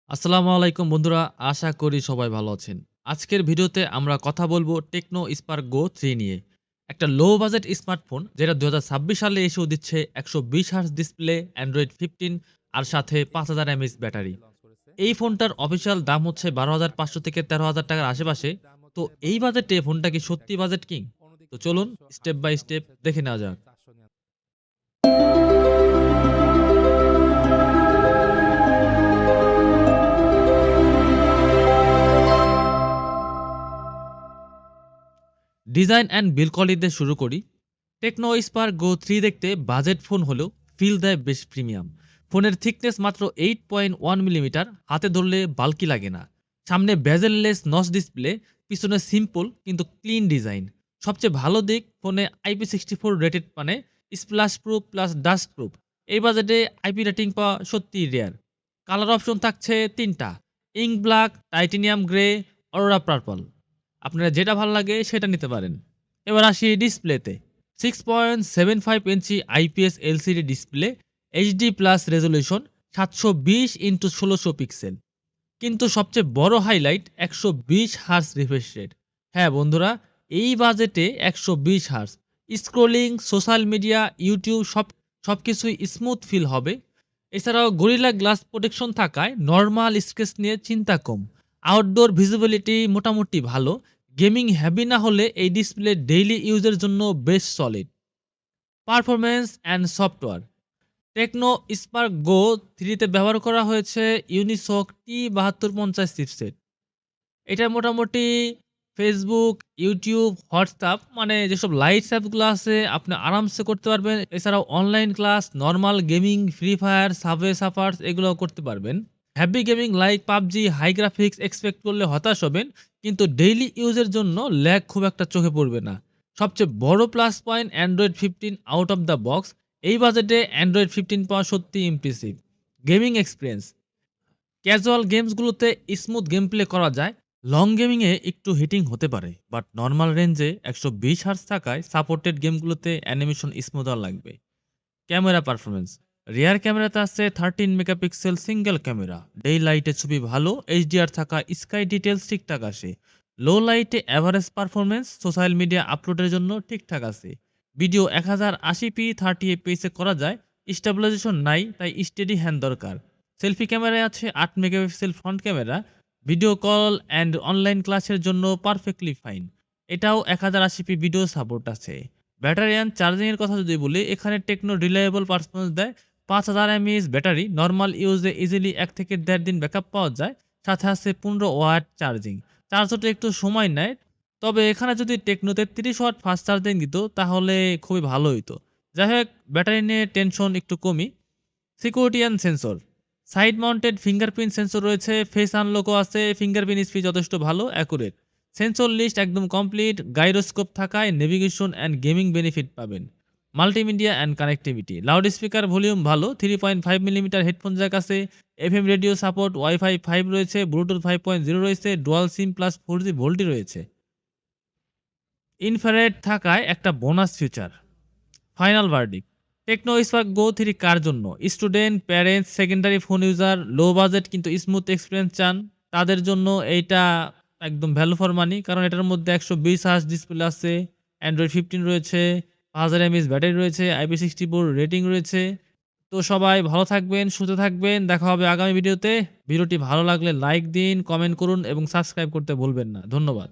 আসসালামু আলাইকুম বন্ধুরা, আশা করি সবাই ভালো আছেন। আজকের ভিডিওতে আমরা কথা বলবো টেকনো স্পার্ক গো 3 নিয়ে। একটা লো বাজেট স্মার্টফোন যেটা ২০২৬ সালে এসেও দিচ্ছে ১২০ হার্টজ ডিসপ্লে, অ্যান্ড্রয়েড 15 আর সাথে ৫০০০ এমএএইচ ব্যাটারি। এই ফোনটার অফিসিয়াল দাম হচ্ছে ১২,৫০০ থেকে ১৩,০০০ টাকার আশেপাশে। তো এই বাজেটে ফোনটা কি সত্যি বাজেট কিং? তো চলুন স্টেপ বাই স্টেপ দেখে নেওয়া যাক। ডিজাইন অ্যান্ড বিল্ড কোয়ালিটি দিয়ে শুরু করি। টেকনো স্পার্ক গো 3 দেখতে বাজেট ফোন হলেও ফিল দেয় বেশ প্রিমিয়াম। ফোনের থিকনেস মাত্র 8.1 মিলিমিটার, হাতে ধরলে বাল্কি লাগে না। সামনে বেজেললেস নচ ডিসপ্লে, পিছনে সিম্পল কিন্তু ক্লিন ডিজাইন। সবচেয়ে ভালো দিক, ফোনে IP64 রেটেড, মানে splash proof plus dust proof. এই বাজেটে আইপি রেটিং পাওয়া সত্যিই রেয়ার। কালার অপশন থাকছে ৩টা: ink black, titanium grey, aurora purple. আপনার যেটা ভালো লাগে সেটা নিতে পারেন। এবার আসি ডিসপ্লেতে। 6.75 inch IPS LCD display, HD plus resolution, 720x1600 pixel. কিন্তু সবচেয়ে বড় হাইলাইট ১২০ হার্জ রিফ্রেশ রেট। হ্যাঁ বন্ধুরা, এই বাজেটে ১২০ hertz. Scrolling, social media, YouTube সবকিছুই স্মুথ ফিল হবে। এছাড়াও গরিলা গ্লাস প্রোটেকশন থাকায় নর্মাল স্ক্র্যাচ নিয়ে চিন্তা কম। আউটডোর ভিজিবিলিটি মোটামুটি ভালো। গেমিং হ্যাভি না হলে এই ডিসপ্লে ডেইলি ইউজের জন্য বেশ solid. Performance and software. Tecno Spark Go 3 তে ব্যবহার করা হয়েছে ইউনিসক T7250 চিপসেট। এটা মোটামুটি ফেসবুক, ইউটিউব, হোয়াটসঅ্যাপ, মানে যেসব লাইটস অ্যাপগুলো আছে আপনি আরামসে করতে পারবেন। এছাড়াও online class, normal gaming, free fire, subway surfers এগুলোও করতে পারবেন। Heavy gaming like PUBG, high graphics expect করলে হতাশ হবেন, কিন্তু ডেইলি ইউজের জন্য ল্যাগ খুব একটা চোখে পড়বে না। সবচেয়ে বড় plus point, Android 15 out of the box. এই বাজেটে অ্যান্ড্রয়েড 15 পাওয়া সত্যি ইমপ্রেসিভ। গেমিং এক্সপিরিয়েন্স, ক্যাজুয়াল গেমসগুলোতে স্মুথ গেম প্লে করা যায়। লং গেমিংয়ে একটু হিটিং হতে পারে, বাট নর্মাল রেঞ্জে ১২০ হার্জ থাকায় সাপোর্টেড গেমগুলোতে অ্যানিমেশন স্মুদার লাগবে। ক্যামেরা পারফরমেন্স, রিয়ার ক্যামেরাতে আছে 13 মেগাপিক্সেল সিঙ্গেল ক্যামেরা। ডে লাইটে ছবি ভালো, এইচডিআর থাকা স্কাই ডিটেলস ঠিকঠাক আসে। লো লাইটে অ্যাভারেজ পারফরমেন্স, সোশ্যাল মিডিয়া আপলোডের জন্য ঠিকঠাক আছে। ভিডিও 1080p 30 fps এ করা যায়। স্টেবিলাইজেশন নাই, তাই স্টেডি হ্যান্ড দরকার। সেলফি ক্যামেরায় আছে 8 megapixel front camera. Video call and online ক্লাসের জন্য পারফেক্টলি ফাইন। এটাও 1080p ভিডিও সাপোর্ট আছে। ব্যাটারি অ্যান্ড চার্জিং এর কথা যদি বলি, এখানে টেকনো রিলায়েবল পারফরম্যান্স দেয়। ৫০০০ এমএএইচ ব্যাটারি, নরমাল ইউজে ইজিলি ১ থেকে ১.৫ দিন ব্যাকআপ পাওয়া যায়। সাথে আছে ১৫ ওয়াট চার্জিং। চার্জ হতে একটু সময় নেয়। তবে এখানে যদি টেকনোতে ৩০ ওয়াট ফাস্ট চার্জিং দিত তাহলে খুবই ভালো হইতো। যাই হোক, ব্যাটারি নিয়ে টেনশন একটু কমই। Security and sensor, side mounted fingerprint sensor রয়েছে, ফেস আনলকও আছে, ফিঙ্গারপ্রিন্ট স্পিড যথেষ্ট ভালো, অ্যাকুরেট। সেন্সর লিস্ট একদম কমপ্লিট, গাইরোস্কোপ থাকায় নেভিগেশন অ্যান্ড গেমিং বেনিফিট পাবেন। Multimedia and connectivity, loud speaker volume ভালো, 3.5 মিলিমিটার হেডফোন জ্যাক আছে, এফএম রেডিও সাপোর্ট, ওয়াইফাই 5 রয়েছে, ব্লুটুথ 5.0 রয়েছে, dual SIM plus 4G VoLTE রয়েছে। ইনফ্রারেড থাকায় একটা bonus feature. Final verdict, Tecno Spark Go 3 কার জন্য? Student, parents, secondary phone user, low budget কিন্তু smooth experience চান, তাদের জন্য এইটা একদম ভ্যালু ফর মানি। কারণ এটার মধ্যে ১২০ হার্জ ডিসপ্লে আছে, অ্যান্ড্রয়েড 15 রয়েছে, ৫০০০ এমএএইচ ব্যাটারি রয়েছে, IP64 রেটিং রয়েছে। তো সবাই ভালো থাকবেন, সুস্থ থাকবেন। দেখা হবে আগামী ভিডিওতে। ভিডিওটি ভালো লাগলে লাইক দিন, কমেন্ট করুন এবং সাবস্ক্রাইব করতে ভুলবেন না। ধন্যবাদ।